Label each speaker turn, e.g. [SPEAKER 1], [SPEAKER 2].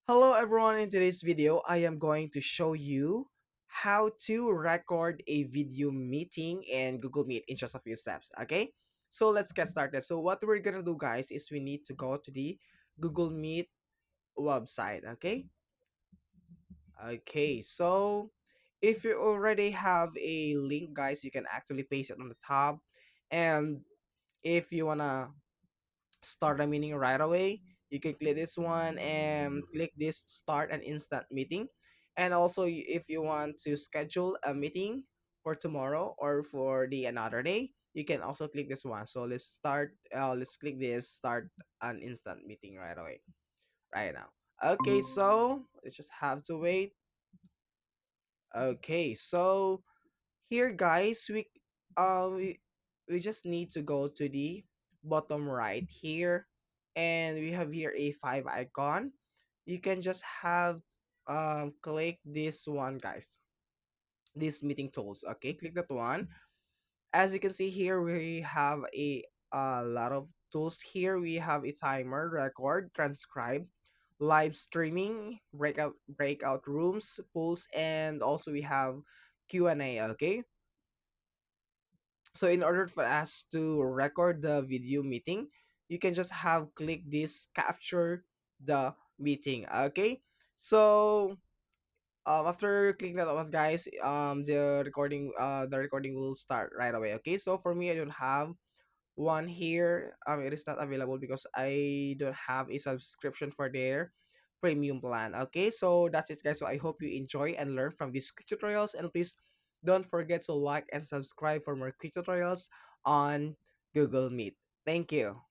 [SPEAKER 1] Hello everyone, in today's video I am going to show you how to record a video meeting in Google Meet in just a few steps, okay? So let's get started. So what we're gonna do guys is we need to go to the Google Meet website, okay? Okay, so if you already have a link guys, you can actually paste it on the top, and if you wanna start a meeting right away, you can click this one and click this start an instant meeting. And also if you want to schedule a meeting for tomorrow or for the another day, you can also click this one. So let's click this start an instant meeting right away, right now. Okay, so let's just have to wait. Okay, so here guys, we just need to go to the bottom right here, and we have here a five icon. You can just have click this one guys, this meeting tools. Okay, click that one. As you can see here, we have a lot of tools here. We have a timer, record, transcribe, live streaming, breakout rooms, polls, and also we have Q&A. Okay, so in order for us to record the video meeting, you can just have click this capture the meeting. Okay, so after clicking that one guys, the recording will start right away. Okay, so for me I don't have one here. It is not available because I don't have a subscription for their premium plan. Okay, so that's it guys. So I hope you enjoy and learn from these quick tutorials, and please don't forget to like and subscribe for more quick tutorials on Google Meet. Thank you.